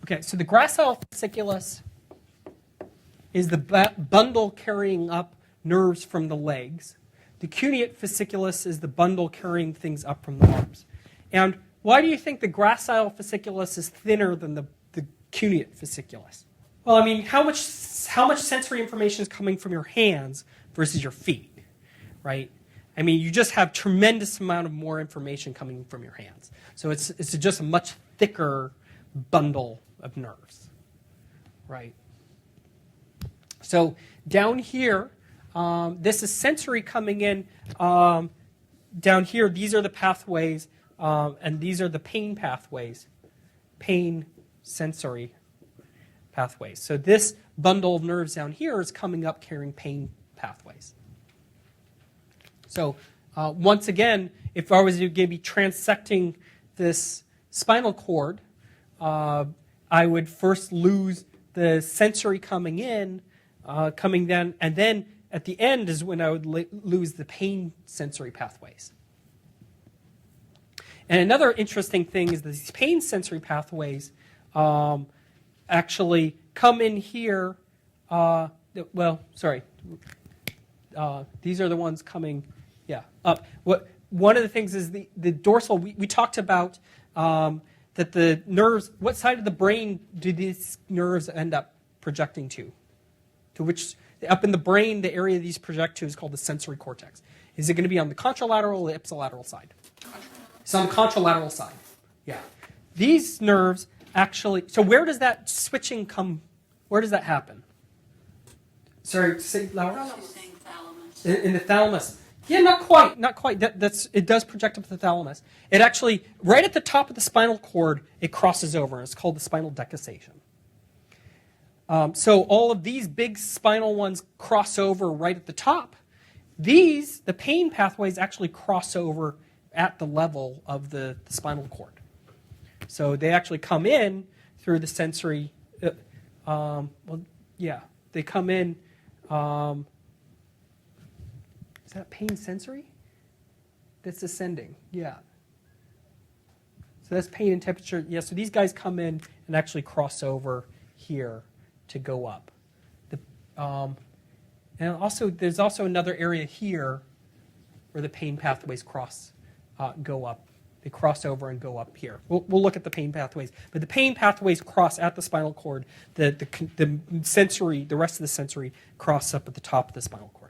Okay, so the gracile fasciculus is the bundle carrying up nerves from the legs. The cuneate fasciculus is the bundle carrying things up from the arms. And why do you think the gracile fasciculus is thinner than the cuneate fasciculus? Well, I mean, how much sensory information is coming from your hands versus your feet, right? I mean, you just have tremendous amount of more information coming from your hands. So it's just a much thicker bundle of nerves, right? So down here, this is sensory coming in. Down here, these are the pathways, and these are the pain pathways, pain sensory pathways. So this bundle of nerves down here is coming up carrying pain pathways. So once again, if I was going to be transecting this spinal cord, I would first lose the sensory coming in, coming down, and then at the end is when I would lose the pain sensory pathways. And another interesting thing is that these pain sensory pathways actually come in here. These are the ones coming, up. One of the things is the dorsal. We talked about that the nerves. What side of the brain do these nerves end up projecting to? To which, up in the brain, the area these project to is called the sensory cortex. Is it going to be on the contralateral or the ipsilateral side? It's on the contralateral side. Yeah. These nerves actually. So where does that switching come? Where does that happen? Sorry, say louder. In the thalamus. Yeah, not quite. Not quite. It does project up to the thalamus. It actually, right at the top of the spinal cord, it crosses over. It's called the spinal decussation. So all of these big spinal ones cross over right at the top. These, the pain pathways, actually cross over at the level of the spinal cord. So they actually come in through the sensory. They come in. Is that pain sensory? That's ascending. Yeah. So that's pain and temperature. Yeah. So these guys come in and actually cross over here to go up. And also, there's also another area here where the pain pathways go up. They cross over and go up here. We'll look at the pain pathways. But the pain pathways cross at the spinal cord. The sensory, the rest of the sensory, cross up at the top of the spinal cord.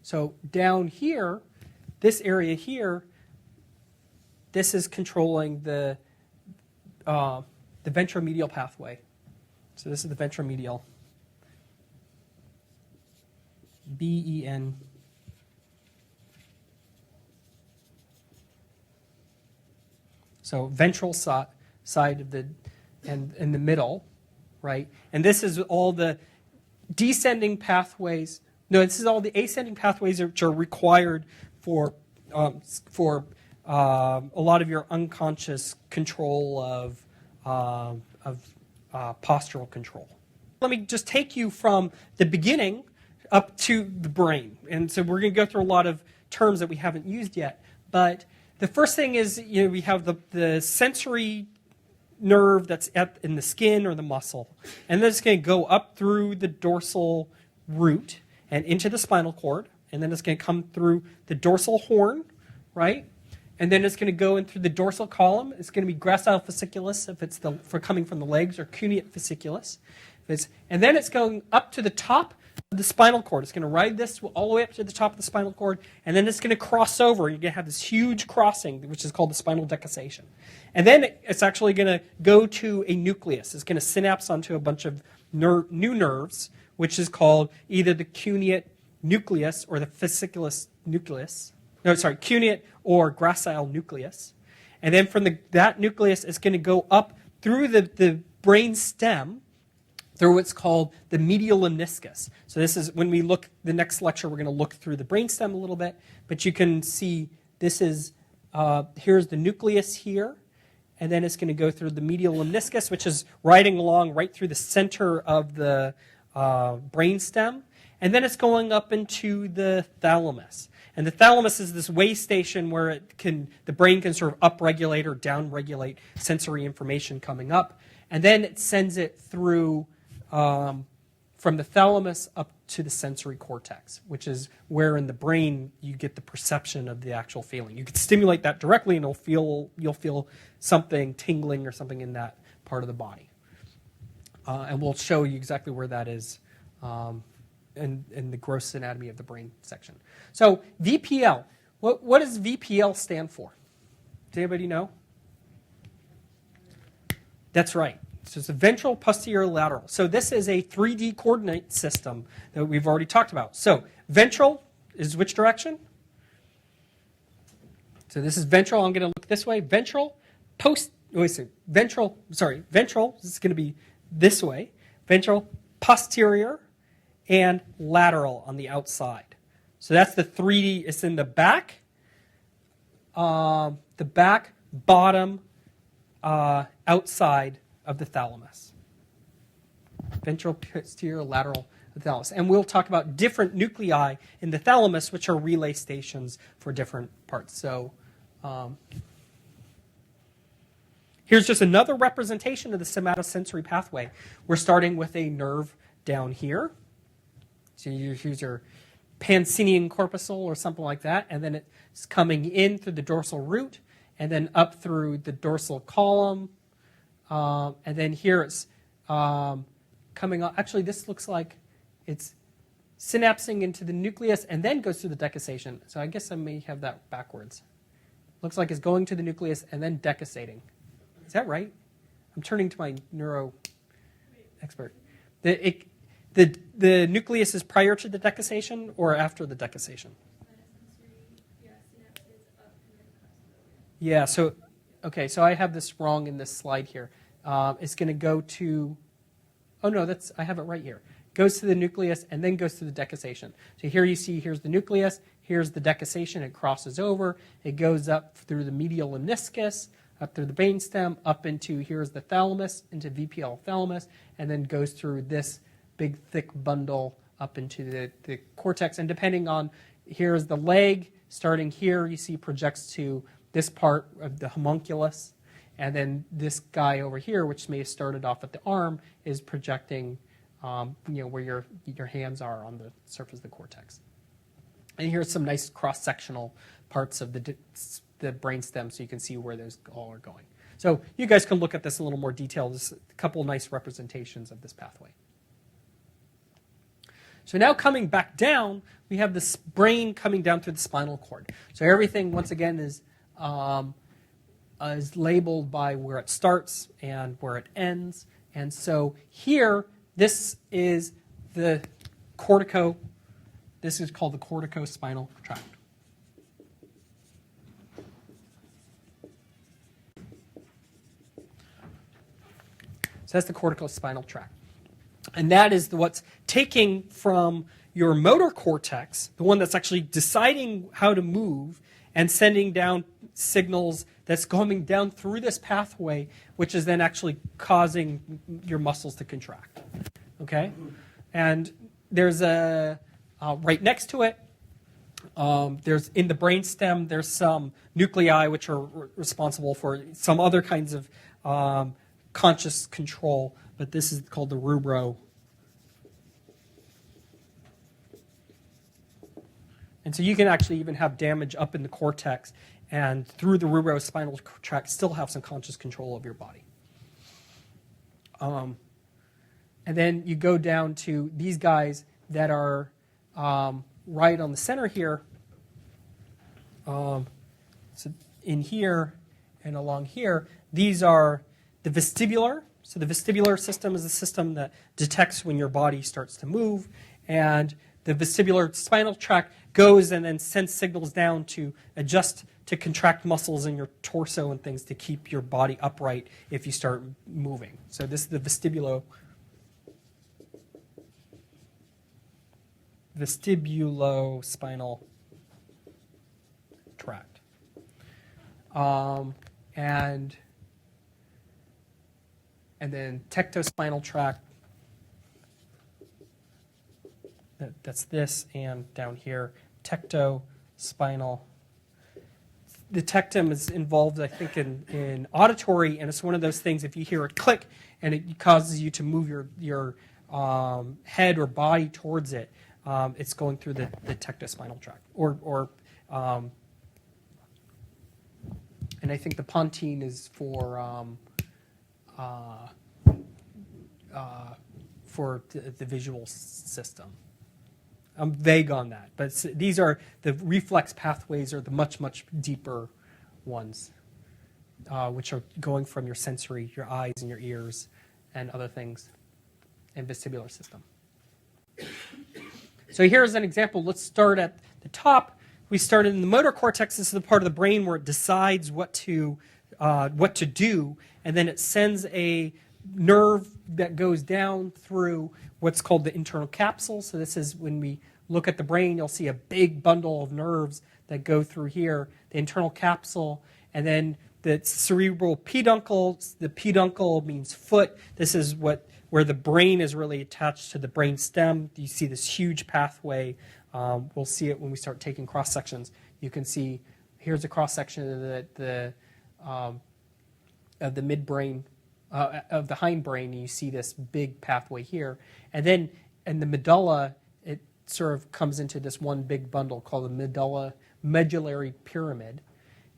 So down here, this area here, this is controlling the ventromedial pathway. So this is the ventromedial. B-E-N. So ventral side of the, and in the middle, right? And this is all the descending pathways. No, this is all the ascending pathways which are required for a lot of your unconscious control of postural control. Let me just take you from the beginning up to the brain. And so we're going to go through a lot of terms that we haven't used yet. But the first thing is, we have the sensory nerve that's in the skin or the muscle. And then it's going to go up through the dorsal root and into the spinal cord. And then it's going to come through the dorsal horn, right? And then it's going to go in through the dorsal column. It's going to be gracile fasciculus if it's for coming from the legs, or cuneate fasciculus. And then it's going up to the top of the spinal cord. It's going to ride this all the way up to the top of the spinal cord, and then it's going to cross over. You're going to have this huge crossing, which is called the spinal decussation. And then it's actually going to go to a nucleus. It's going to synapse onto a bunch of new nerves, which is called either the cuneate nucleus or the fasciculus nucleus. No, sorry, cuneate or gracile nucleus. And then from that nucleus, it's going to go up through the brain stem through what's called the medial lemniscus. So this is, when we look, the next lecture, we're going to look through the brainstem a little bit, but you can see this is, here's the nucleus here, and then it's going to go through the medial lemniscus, which is riding along right through the center of the brainstem, and then it's going up into the thalamus. And the thalamus is this way station where the brain can sort of upregulate or downregulate sensory information coming up. And then it sends it through from the thalamus up to the sensory cortex, which is where in the brain you get the perception of the actual feeling. You can stimulate that directly and you'll feel something tingling or something in that part of the body. And we'll show you exactly where that is in the gross anatomy of the brain section. So VPL, what does VPL stand for? Does anybody know? That's right. So it's a ventral, posterior, lateral. So this is a 3D coordinate system that we've already talked about. So ventral is which direction? So this is ventral. I'm going to look this way. Ventral, ventral is going to be this way. Ventral, posterior, and lateral on the outside. So that's the 3D. It's in the back, bottom, outside of the thalamus. Ventral, posterior, lateral, the thalamus. And we'll talk about different nuclei in the thalamus, which are relay stations for different parts. So here's just another representation of the somatosensory pathway. We're starting with a nerve down here. So here's your Pancinian corpuscle or something like that. And then it's coming in through the dorsal root and then up through the dorsal column. And then here it's coming on. Actually, this looks like it's synapsing into the nucleus and then goes through the decusation. So I guess I may have that backwards. Looks like it's going to the nucleus and then decussating. Is that right? I'm turning to my neuro expert. The nucleus is prior to the decusation or after the decusation? Yeah, so, okay, so I have this wrong in this slide here. It's going to go to, oh no, I have it right here. Goes to the nucleus and then goes to the decusation. So here you see, here's the nucleus, here's the decusation, it crosses over, it goes up through the medial lemniscus, up through the brainstem, up into, here's the thalamus, into VPL thalamus, and then goes through this big thick bundle up into the cortex. And depending on, here's the leg, starting here, you see projects to this part of the homunculus, and then this guy over here, which may have started off at the arm, is projecting where your hands are on the surface of the cortex. And here's some nice cross-sectional parts of the brainstem so you can see where those all are going. So you guys can look at this in a little more detail. There's a couple nice representations of this pathway. So now coming back down, we have this brain coming down through the spinal cord. So everything, once again, is labeled by where it starts and where it ends. And so here, this is the this is called the corticospinal tract. So that's the corticospinal tract. And that is what's taking from your motor cortex, the one that's actually deciding how to move, and sending down signals that's coming down through this pathway, which is then actually causing your muscles to contract. Okay? And there's right next to it, there's in the brainstem, there's some nuclei which are responsible for some other kinds of conscious control, but this is called the rubro. And so you can actually even have damage up in the cortex and through the rubrospinal tract still have some conscious control of your body. And then you go down to these guys that are right on the center here. So in here and along here, these are the vestibular. So the vestibular system is a system that detects when your body starts to move, and the vestibular spinal tract goes and then sends signals down to adjust to contract muscles in your torso and things to keep your body upright if you start moving. So this is the vestibulospinal tract. And then tectospinal tract, that's this, and down here, tectospinal spinal. The tectum is involved, I think, in auditory, and it's one of those things, if you hear a click and it causes you to move your head or body towards it, it's going through the tectospinal tract. And I think the pontine is for the visual system. I'm vague on that, but these are the reflex pathways are the much, much deeper ones, which are going from your sensory, your eyes and your ears and other things, and vestibular system. So here's an example. Let's start at the top. We started in the motor cortex. This is the part of the brain where it decides what to do, and then it sends a nerve that goes down through what's called the internal capsule. So this is when we look at the brain, you'll see a big bundle of nerves that go through here, the internal capsule, and then the cerebral peduncle. The peduncle means foot. This is where the brain is really attached to the brain stem. You see this huge pathway. We'll see it when we start taking cross sections. You can see here's a cross section of the midbrain, of the hindbrain, and you see this big pathway here. And then in the medulla, it sort of comes into this one big bundle called the medullary pyramid,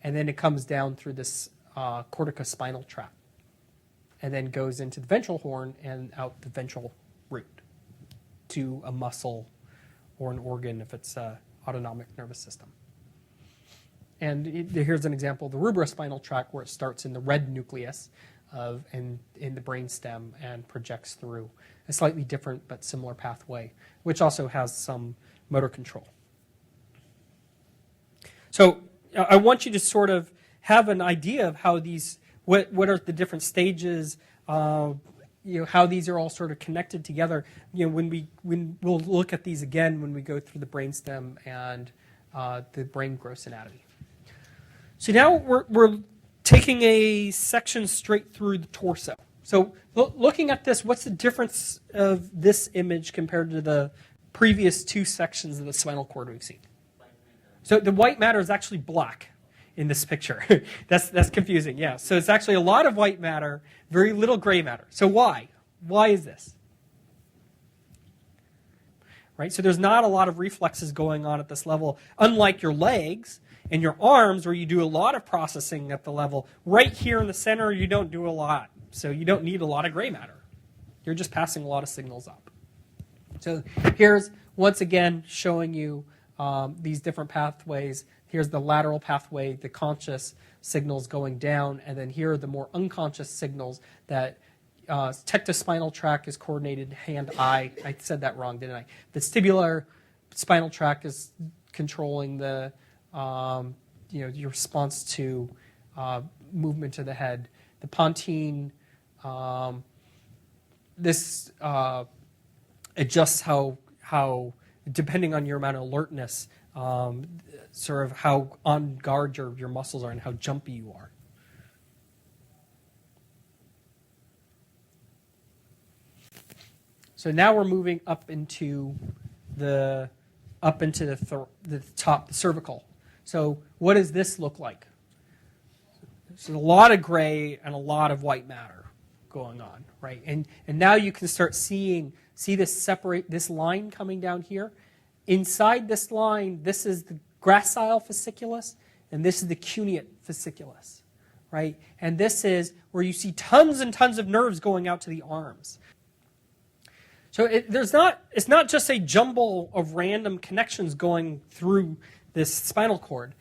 and then it comes down through this corticospinal tract, and then goes into the ventral horn and out the ventral root to a muscle or an organ if it's autonomic nervous system. And here's an example of the rubrospinal tract where it starts in the red nucleus in the brain stem and projects through a slightly different but similar pathway, which also has some motor control. So I want you to sort of have an idea of how these, what are the different stages, how these are all sort of connected together. When we'll look at these again when we go through the brainstem and the brain gross anatomy. So now we're taking a section straight through the torso. So looking at this, what's the difference of this image compared to the previous two sections of the spinal cord we've seen? So the white matter is actually black in this picture. That's confusing, yeah. So it's actually a lot of white matter, very little gray matter. So why? Why is this? Right? So there's not a lot of reflexes going on at this level, unlike your legs and your arms where you do a lot of processing at the level. Right here in the center, you don't do a lot. So you don't need a lot of gray matter. You're just passing a lot of signals up. So here's, once again, showing you these different pathways. Here's the lateral pathway, the conscious signals going down, and then here are the more unconscious signals that tectospinal tract is coordinated hand-eye. I said that wrong, didn't I? Vestibular spinal tract is controlling the your response to movement of the head. The pontine, this adjusts how depending on your amount of alertness, sort of how on guard your muscles are and how jumpy you are. So now we're moving up into the top, the cervical. So what does this look like? So a lot of gray and a lot of white matter going on, right? And now you can start see this line coming down here. Inside this line, this is the gracile fasciculus, and this is the cuneate fasciculus, right? And this is where you see tons and tons of nerves going out to the arms. So it's not just a jumble of random connections going through this spinal cord.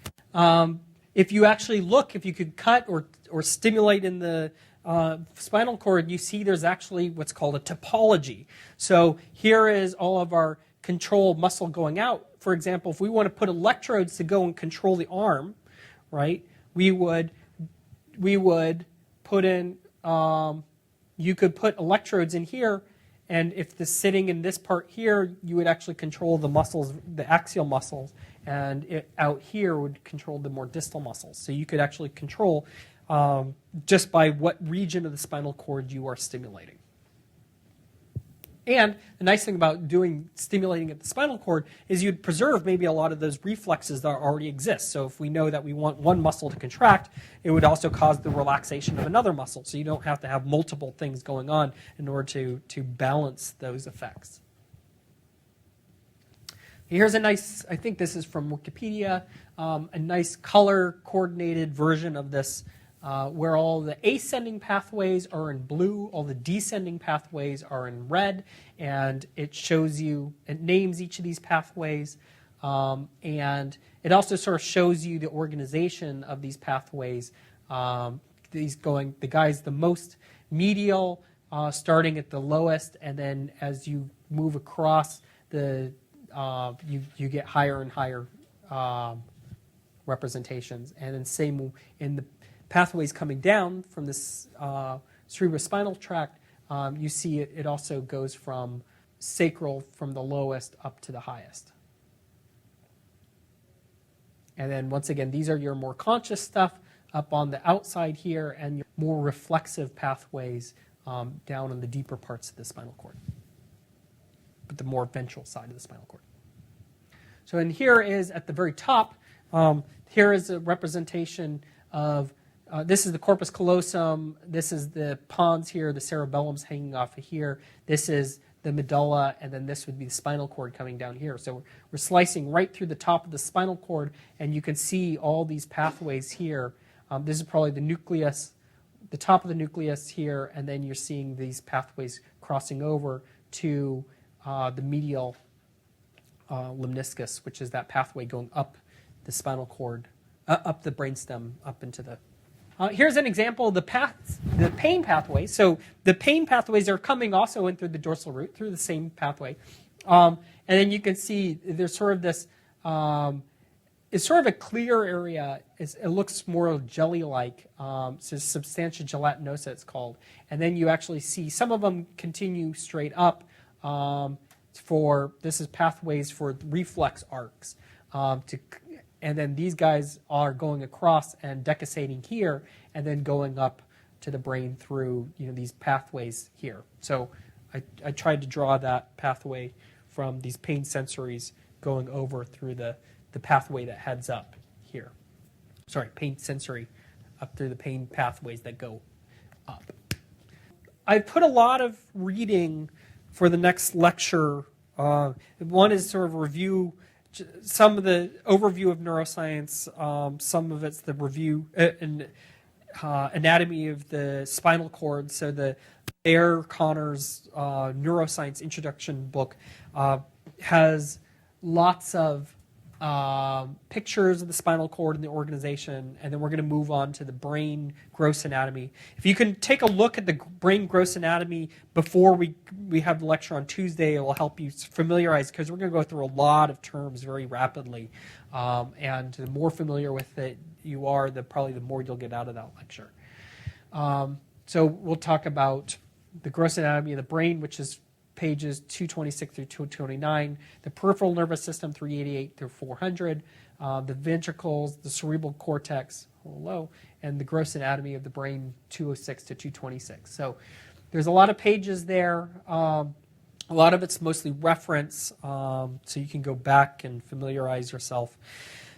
If you actually look, if you could cut or stimulate in the spinal cord, you see there's actually what's called a topology. So here is all of our control muscle going out. For example, if we want to put electrodes to go and control the arm, right, we would put in, you could put electrodes in here, and if the sitting in this part here, you would actually control the muscles, the axial muscles, and out here would control the more distal muscles. So you could actually control just by what region of the spinal cord you are stimulating. And the nice thing about stimulating at the spinal cord is you'd preserve maybe a lot of those reflexes that already exist. So if we know that we want one muscle to contract, it would also cause the relaxation of another muscle. So you don't have to have multiple things going on in order to balance those effects. Here's a nice, I think this is from Wikipedia, a nice color-coordinated version of this where all the ascending pathways are in blue, all the descending pathways are in red, and it shows you, it names each of these pathways, and it also sort of shows you the organization of these pathways. The most medial, starting at the lowest, and then as you move across you get higher and higher representations, and then same in the pathways coming down from this cerebrospinal tract, you see it also goes from sacral from the lowest up to the highest. And then once again, these are your more conscious stuff up on the outside here, and your more reflexive pathways down on the deeper parts of the spinal cord, but the more ventral side of the spinal cord. So and here is at the very top, here is a representation of this is the corpus callosum, this is the pons here, the cerebellum's hanging off of here, this is the medulla, and then this would be the spinal cord coming down here. So we're slicing right through the top of the spinal cord, and you can see all these pathways here. This is probably the nucleus, the top of the nucleus here, and then you're seeing these pathways crossing over to the medial lemniscus, which is that pathway going up the spinal cord, up the brainstem, up into the... here's an example of the pain pathway. So the pain pathways are coming also in through the dorsal root, through the same pathway. And then you can see there's sort of this, it's sort of a clear area. It looks more jelly-like. So substantia gelatinosa it's called. And then you actually see some of them continue straight up this is pathways for reflex arcs. And then these guys are going across and decussating here, and then going up to the brain through these pathways here. So I tried to draw that pathway from these pain sensories going over through the pathway that heads up here. Sorry, pain sensory up through the pain pathways that go up. I put a lot of reading for the next lecture. One is sort of review some of the overview of neuroscience, some of it's the review and anatomy of the spinal cord. So the Bear Connor's neuroscience introduction book has lots of pictures of the spinal cord and the organization, and then we're going to move on to the brain gross anatomy. If you can take a look at the brain gross anatomy before we have the lecture on Tuesday, it will help you familiarize, because we're going to go through a lot of terms very rapidly, and the more familiar with it you are, probably the more you'll get out of that lecture. So we'll talk about the gross anatomy of the brain, which is pages 226 through 229, the peripheral nervous system 388 through 400, the ventricles, the cerebral cortex, and the gross anatomy of the brain 206 to 226. So there's a lot of pages there. A lot of it's mostly reference, so you can go back and familiarize yourself.